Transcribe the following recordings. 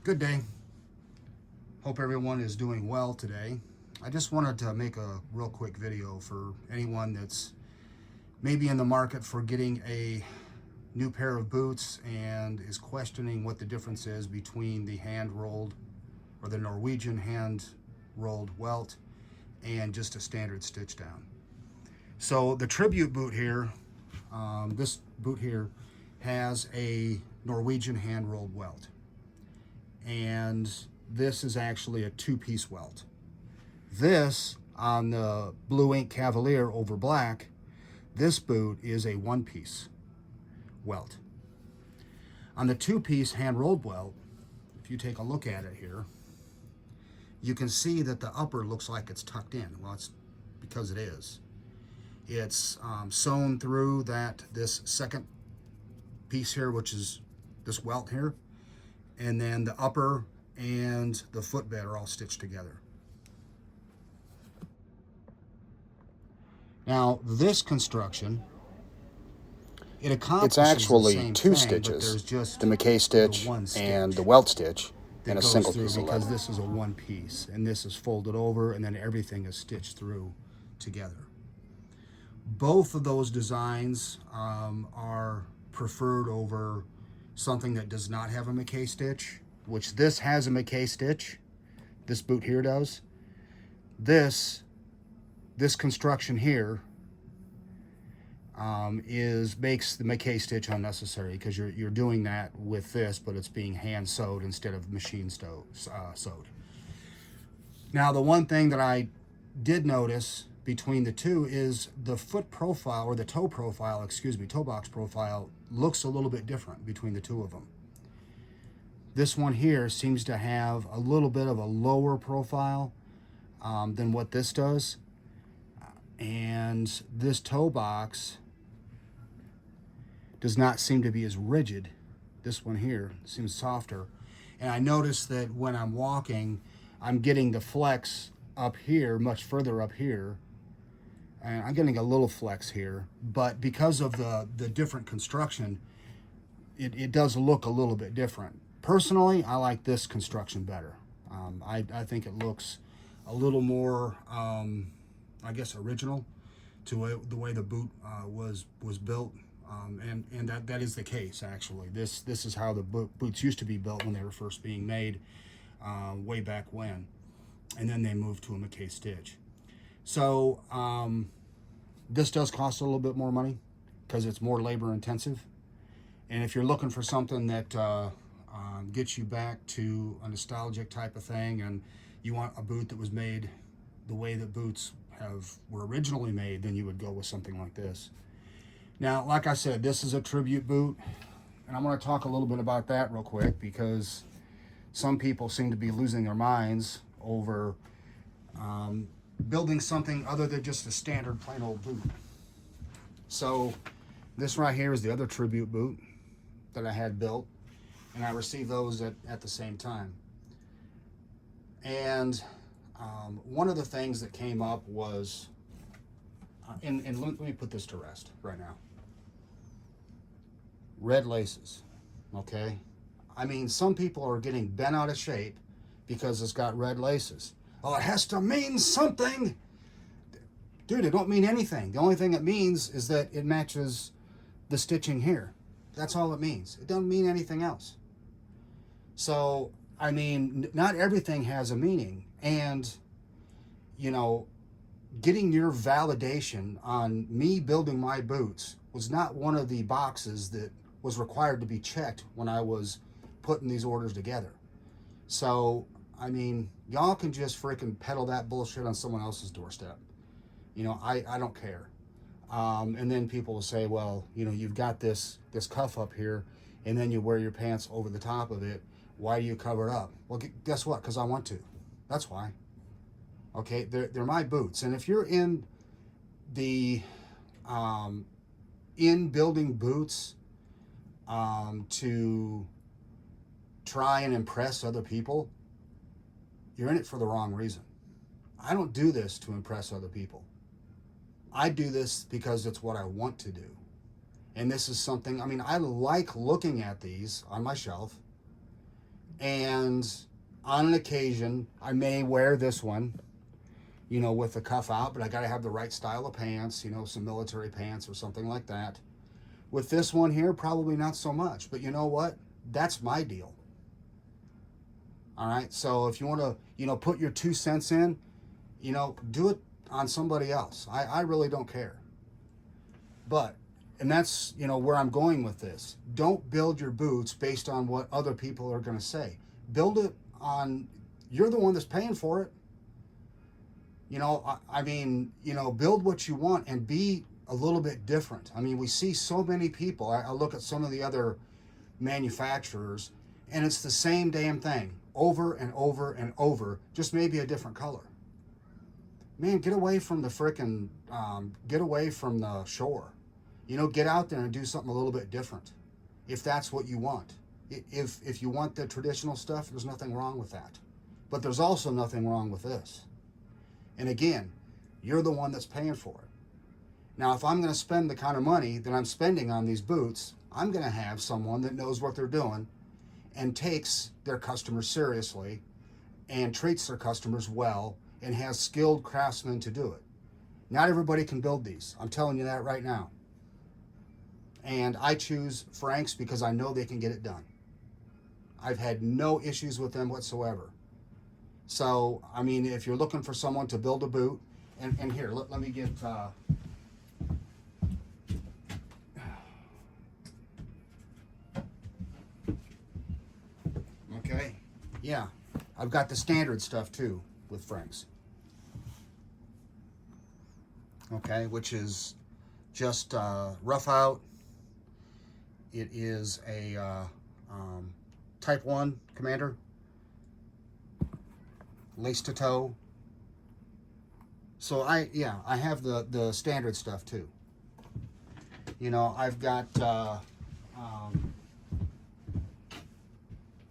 Good day. Hope everyone is doing well today. I just wanted to make a real quick video for anyone that's maybe in the market for getting a new pair of boots and is questioning what the difference is between the hand rolled or the Norwegian hand rolled Welt and just a standard stitch down. So the tribute boot here, this boot here has a Norwegian hand rolled Welt. And this is actually a two-piece Welt. This, on the Blue Ink Cavalier over black, this boot is a one-piece Welt. On the two-piece hand-rolled Welt, if you take a look at it here, you can see that the upper looks like it's tucked in. Well, it's because it is. It's sewn through this second piece here, which is this Welt here, and then the upper and the footbed are all stitched together. Now, this construction, it accomplishes It's actually the same two thing, stitches, but there's just the McKay stitch the one stitch and the Welt stitch, that and a goes single through, piece of because leather. this is a one piece and this is folded over and then everything is stitched through together. Both of those designs are preferred over something that does not have a McKay stitch, which this has a McKay stitch. This boot here does. This construction here makes the McKay stitch unnecessary, because you're doing that with this, but it's being hand sewed instead of machine sewed. Now, the one thing that I did notice between the two is the foot profile, or the toe profile, toe box profile, looks a little bit different between the two of them. This one here seems to have a little bit of a lower profile than what this does. And this toe box does not seem to be as rigid. This one here seems softer. And I noticed that when I'm walking, I'm getting the flex up here, much further up here. And I'm getting a little flex here. But because of the different construction, it does look a little bit different. Personally, I like this construction better. I think it looks a little more, I guess, original to the way the boot was built. And that is the case, actually. This is how the boots used to be built when they were first being made, way back when. And then they moved to a McKay stitch. So this does cost a little bit more money because it's more labor intensive. And if you're looking for something that gets you back to a nostalgic type of thing, and you want a boot that was made the way that boots were originally made, then you would go with something like this. Now, like I said, this is a tribute boot, and I'm going to talk a little bit about that real quick, because some people seem to be losing their minds over building something other than just a standard plain old boot. So this right here is the other tribute boot that I had built, and I received those at the same time. And one of the things that came up was, and let me put this to rest right now. Red laces, okay? I mean, some people are getting bent out of shape because it's got red laces. Oh, it has to mean something. Dude, it don't mean anything. The only thing it means is that it matches the stitching here. That's all it means. It doesn't mean anything else. So, I mean, not everything has a meaning. And, you know, getting your validation on me building my boots was not one of the boxes that was required to be checked when I was putting these orders together. So, I mean, y'all can just freaking peddle that bullshit on someone else's doorstep. You know, I don't care. And then people will say, well, you know, you've got this cuff up here, and then you wear your pants over the top of it. Why do you cover it up? Well, guess what? Because I want to. That's why. Okay, they're my boots. And if you're in the in building boots to try and impress other people, you're in it for the wrong reason. I don't do this to impress other people. I do this because it's what I want to do. And this is something, I mean, I like looking at these on my shelf, And on an occasion, I may wear this one, you know, with the cuff out, but I got to have the right style of pants, you know, some military pants or something like that. With this one here, probably not so much, but you know what? That's my deal. All right. So if you want to, you know, put your 2 cents in, you know, do it on somebody else. I really don't care. But, and that's, you know, where I'm going with this. Don't build your boots based on what other people are going to say. Build it on, you're the one that's paying for it. You know, I mean, you know, build what you want and be a little bit different. I mean, we see so many people. I look at some of the other manufacturers, and it's the same damn thing over and over and over, just maybe a different color. Man, get away from the frickin', get away from the shore. You know, get out there and do something a little bit different, if that's what you want. If you want the traditional stuff, there's nothing wrong with that. But there's also nothing wrong with this. And again, you're the one that's paying for it. Now, if I'm going to spend the kind of money that I'm spending on these boots, I'm going to have someone that knows what they're doing and takes their customers seriously and treats their customers well and has skilled craftsmen to do it. Not everybody can build these. I'm telling you that right now. And I choose Frank's because I know they can get it done. I've had no issues with them whatsoever. So, I mean, if you're looking for someone to build a boot, and here, let me get, okay, yeah, I've got the standard stuff too with Frank's. Okay, which is just rough out. It is a Type 1 Commander, lace to toe. So I have the standard stuff too. You know, I've got,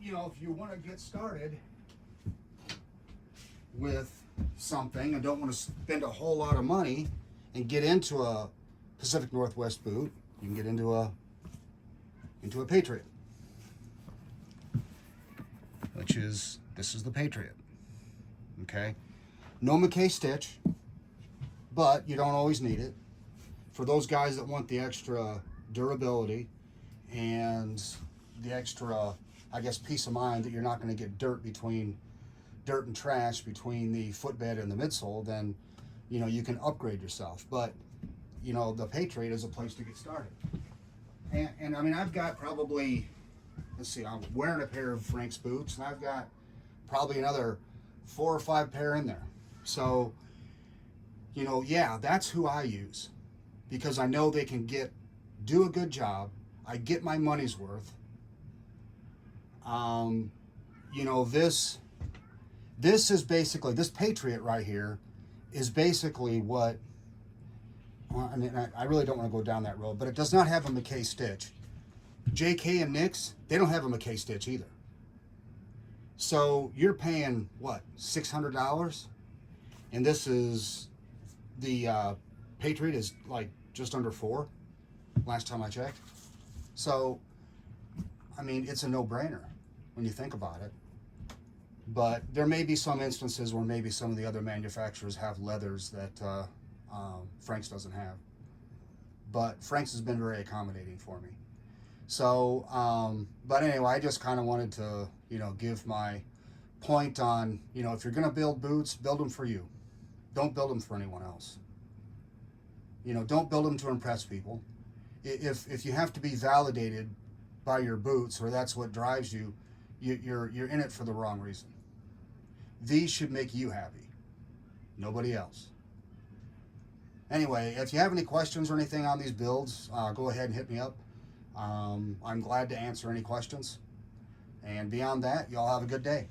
you know, if you want to get started with something and don't want to spend a whole lot of money and get into a Pacific Northwest boot, you can get into a Patriot, which is, this is the Patriot. Okay, no McKay stitch, but you don't always need it. For those guys that want the extra durability and the extra, I guess, peace of mind that you're not going to get dirt and trash between the footbed and the midsole, then, you know, you can upgrade yourself. But, you know, the Patriot is a place to get started. And I mean, I've got probably, let's see, I'm wearing a pair of Frank's boots, and I've got probably another 4 or 5 pair in there. So, you know, yeah, that's who I use, because I know they can do a good job. I get my money's worth. You know, this is basically, this Patriot right here is basically what, well, I mean, I really don't want to go down that road, but it does not have a McKay stitch. JK and Nick's, they don't have a McKay stitch either. So you're paying, what, $600? And this is, the Patriot is like just under 4, last time I checked. So, I mean, it's a no-brainer when you think about it. But there may be some instances where maybe some of the other manufacturers have leathers that Frank's doesn't have. But Frank's has been very accommodating for me. So, but anyway, I just kind of wanted to, you know, give my point on, you know, if you're going to build boots, build them for you. Don't build them for anyone else. You know, don't build them to impress people. If you have to be validated by your boots, or that's what drives you, you're in it for the wrong reason. These should make you happy, nobody else. Anyway, if you have any questions or anything on these builds, go ahead and hit me up. I'm glad to answer any questions. And beyond that, y'all have a good day.